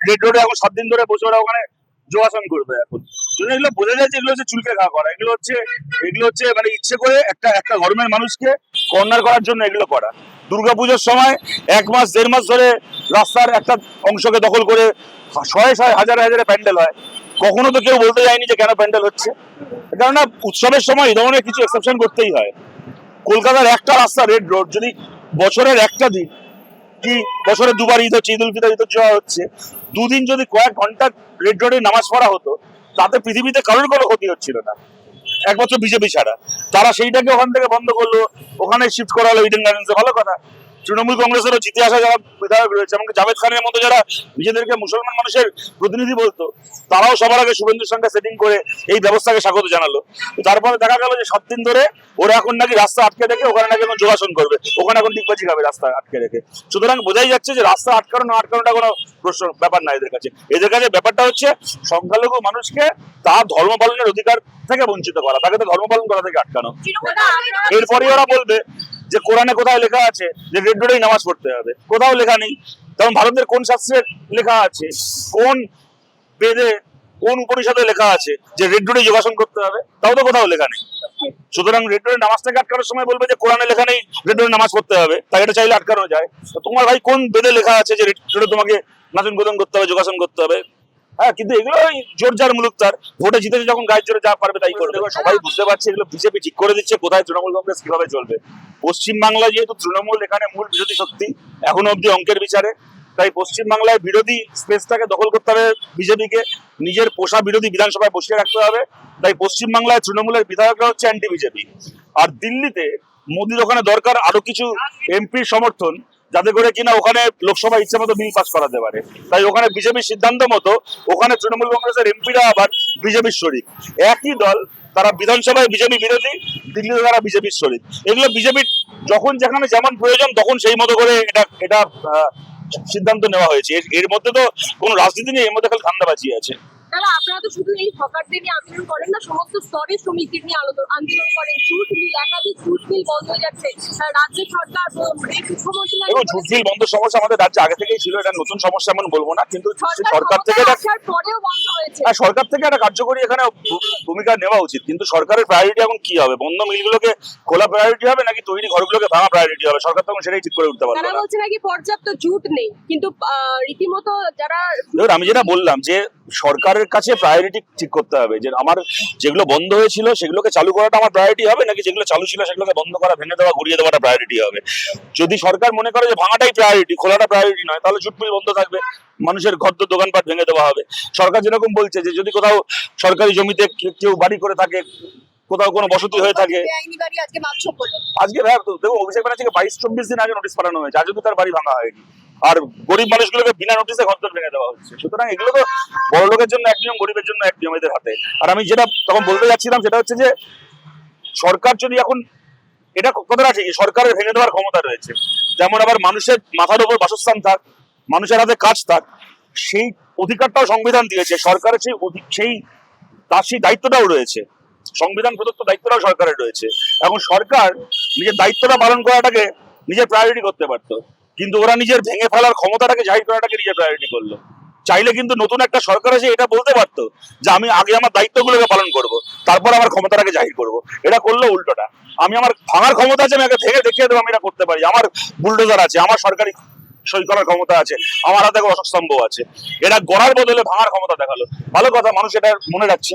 Red রোডে এখন 7 দিন ধরে বসে ওরা ওখানে যোগাসন করবে এখন। যদি এগুলো বোঝা যায় যে এগুলো হচ্ছে চুলকে ঘা করা, এগুলো হচ্ছে মানে ইচ্ছে করে একটা ধর্মের মানুষকে কর্নার করার জন্য এগুলো করা। দুর্গাপুজোর সময় 1 মাস 1.5 মাস ধরে রাস্তার একটা অংশকে দখল করে শয়ে শয়ে হাজারে হাজারে প্যান্ডেল হয়। কখনো তো কেউ বলতে যায়নি যে কেন প্যান্ডেল হচ্ছে। কেননা উৎসবের সময় এই ধরনের কিছু এক্সেপশন করতেই হয়। কলকাতার একটা রাস্তা রেড রোড যদি বছরের একটা দিন কি বছরে দুবার ঈদ হচ্ছে, ঈদ উল ফিতর, ঈদ উল জুহা হচ্ছে, দুদিন যদি কয়েক ঘন্টা রেড রোডে নামাজ পড়া হতো তাতে পৃথিবীতে কারোর কোনো ক্ষতি হচ্ছিল না, একমাত্র বিজেপি ছাড়া। তারা সেইটাকে ওখান থেকে বন্ধ করলো, ওখানে শিফট করা হলো ইডেন গার্ডেন্সে। ভালো কথা, তৃণমূল কংগ্রেসেরও জিতে আসা যারা বিধায়ক রয়েছে, এমনকি জাভেদ খানের মতো যারা নিজেদেরকে মুসলমান মানুষের প্রতিনিধি বলতো, তারাও সবার আগে শুভেন্দুর সঙ্গে সেটিং করে এই ব্যবস্থাকে স্বাগত জানালো। তারপরে দেখা গেল যে 7 দিন ধরে ওরা এখন নাকি রাস্তা আটকে রেখে ওখানে নাকি এখন যোগাসন করবে, ওখানে এখন ডিগবাজি খাবে রাস্তা আটকে রেখে। সুতরাং বোঝাই যাচ্ছে যে রাস্তা আটকানো না আটকানোটা কোনো প্রশ্ন ব্যাপার না এদের কাছে। এদের কাছে ব্যাপারটা হচ্ছে সংখ্যালঘু মানুষকে তার ধর্ম পালনের অধিকার থেকে বঞ্চিত করা, তাকে তো ধর্ম পালন করা থেকে আটকানো। এরপরে ওরা বলবে যে কোরআনে কোথায় লেখা আছে যে রেড রোডেই নামাজ পড়তে হবে? কোথাও লেখা নেই। কারণ ভারতের কোন শাস্ত্রে লেখা আছে, কোন বেদে, কোন উপনিষদে লেখা আছে যে রেড রোডে যোগাসন করতে হবে? তাও তো কোথাও লেখা নেই। সুতরাং রেড রোডে নামাজটাকে আটকানোর সময় বলবে যে কোরআনে লেখা নেই রেড রোডে নামাজ পড়তে হবে, তাই এটা চাইলে আটকানো যায়। তো তোমার ভাই কোন বেদে লেখা আছে যে রেড রোডে তোমাকে নাচন গোদন করতে হবে, যোগাসন করতে হবে? হ্যাঁ, কিন্তু এগুলো জোর যার মুলুক তার, ভোটে জিতেছে যখন গায়ের জোরে যা পারবে তাই করবে। সবাই বুঝতে পারছে এগুলো বিজেপি ঠিক করে দিচ্ছে কোথায় তৃণমূল কংগ্রেস কিভাবে চলবে। পশ্চিমবাংলা যেহেতু তৃণমূল এখানে মূল বিরোধী শক্তি এখনো অব্দি অঙ্কের বিচারে, তাই পশ্চিমবাংলায় বিরোধী স্পেসটাকে দখল করতে হবে বিজেপিকে, নিজের পোষা বিরোধী বিধানসভায় বসিয়ে রাখতে হবে। তাই পশ্চিমবাংলায় তৃণমূলের বিধায়করা হচ্ছে অ্যান্টি বিজেপি। আর দিল্লিতে মোদির ওখানে দরকার আরো কিছু এমপির সমর্থন, যাতে করে কিনা ওখানে লোকসভা ইচ্ছা মতো বিল পাস করাতে পারে। তাই ওখানে বিজেপির সিদ্ধান্ত মতো ওখানে তৃণমূল কংগ্রেসের এমপিরা আবার বিজেপির শরিক। একই দল, তারা বিধানসভায় বিজেপি বিরোধী, দিল্লিতে তারা বিজেপির শরিক। এগুলো বিজেপির যখন যেখানে যেমন প্রয়োজন তখন সেই মতো করে এটা সিদ্ধান্ত নেওয়া হয়েছে। এর মধ্যে তো কোনো রাজনীতি নেই, এর মধ্যে খালি ধান্দাবাজি আছে। দাদা, আপনারা তো শুধু এই হকারদের নিয়ে আন্দোলন করেন না, সমস্ত স্তরের শ্রমিকদের নিয়ে আন্দোলন করেন। জুট মিল, একাধিক জুট মিল বন্ধ হয়ে যাচ্ছে। রাজ্য সরকার মুখ্যমন্ত্রী জুট মিল বন্ধ সমস্যা আমাদের রাজ্যে আগে থেকেই ছিল, এটা নতুন সমস্যা এমন বলবো না, কিন্তু সরকার থেকে পরেও বন্ধ হয়েছে। সরকার থেকে একটা কার্যকরী এখানে ভূমিকা নেওয়া উচিত। কিন্তু সরকারের প্রায়োরিটি এখন কি হবে? বন্ধ মিলগুলোকে খোলা প্রায়োরিটি হবে নাকি তৈরি ঘরগুলোকে ভাঙা প্রায়োরিটি হবে? সরকার তখন সেটাই ঠিক করে উঠতে পারবে না। তারা বলছে নাকি পর্যাপ্ত জুট নেই, কিন্তু রীতিমতো যারা আমি যেটা বললাম যে সরকারের কাছে প্রায়োরিটি ঠিক করতে হবে, যে আমার যেগুলো বন্ধ হয়েছিল সেগুলোকে চালু করাটা আমার প্রায়োরিটি হবে, নাকি যেগুলো চালু ছিল সেগুলোকে বন্ধ করা, ভেঙে দেওয়া, ঘুরিয়ে দেওয়াটা প্রায়োরিটি হবে। যদি সরকার মনে করে যে ভাঙাটাই প্রায়োরিটি, খোলাটা প্রায়োরিটি নয়, তাহলে জুট মিল বন্ধ থাকবে, মানুষের ঘর দোকানপাট ভেঙে দেওয়া হবে। সরকার যেরকম বলছে যে যদি কোথাও সরকারি জমিতে কেউ বাড়ি করে থাকে, কোথাও কোনো বসতি হয়ে থাকে, আজকে দেখো অভিষেক ব্যানার্জিকে 22-24 দিন আগে নোটিশ পাঠানো হয়েছে, আজও তার বাড়ি ভাঙা হয়নি। আর গরিব মানুষগুলোকে বিনা নোটিশে ঘর ভেঙে দেওয়া হচ্ছে। সুতরাং এগুলো তো বড় লোকের জন্য এক নিয়ম, গরিবের জন্য এক নিয়ম, এদের হাতে। আর আমি যেটা তখন বলতে যাচ্ছিলাম সেটা হচ্ছে যে সরকার যদি এখন এটা কথাটা ঠিক, সরকারের ভেঙে দেওয়ার ক্ষমতা রয়েছে, যেমন আবার মানুষের মাথার উপর বাসস্থান থাক, মানুষের হাতে কাজ থাক, সেই অধিকারটাও সংবিধান দিয়েছে। সরকারের সেই দায়িত্বটাও রয়েছে, সংবিধান প্রদত্ত দায়িত্বটাও সরকারের রয়েছে। এখন সরকার নিজের দায়িত্বটা পালন করাটাকে নিজের প্রায়োরিটি করতে পারতো, কিন্তু ওরা নিজের ভেঙে ফেলার ক্ষমতাটাকে জাহির করাটাকে নিজের প্রায়োরিটি করলো। চাইলে কিন্তু নতুন একটা সরকার এসে এটা বলতে পারতো যে আমি আগে আমার দায়িত্বগুলোকে পালন করব, তারপর আমার ক্ষমতাটাকে জাহির করব। এটা করলো উল্টোটা। আমি আমার ভাঙার ক্ষমতা আছে, আমি আগে ভেঙে দেখিয়ে দেবো আমি এটা করতে পারি, আমার বুলডোজার আছে, আমার সরকারি সই করার ক্ষমতা আছে, আমার হাতে অশোক স্তম্ভ আছে। এটা গড়ার বদলে ভাঙার ক্ষমতা দেখালো। ভালো কথা, মানুষ এটা মনে রাখছে।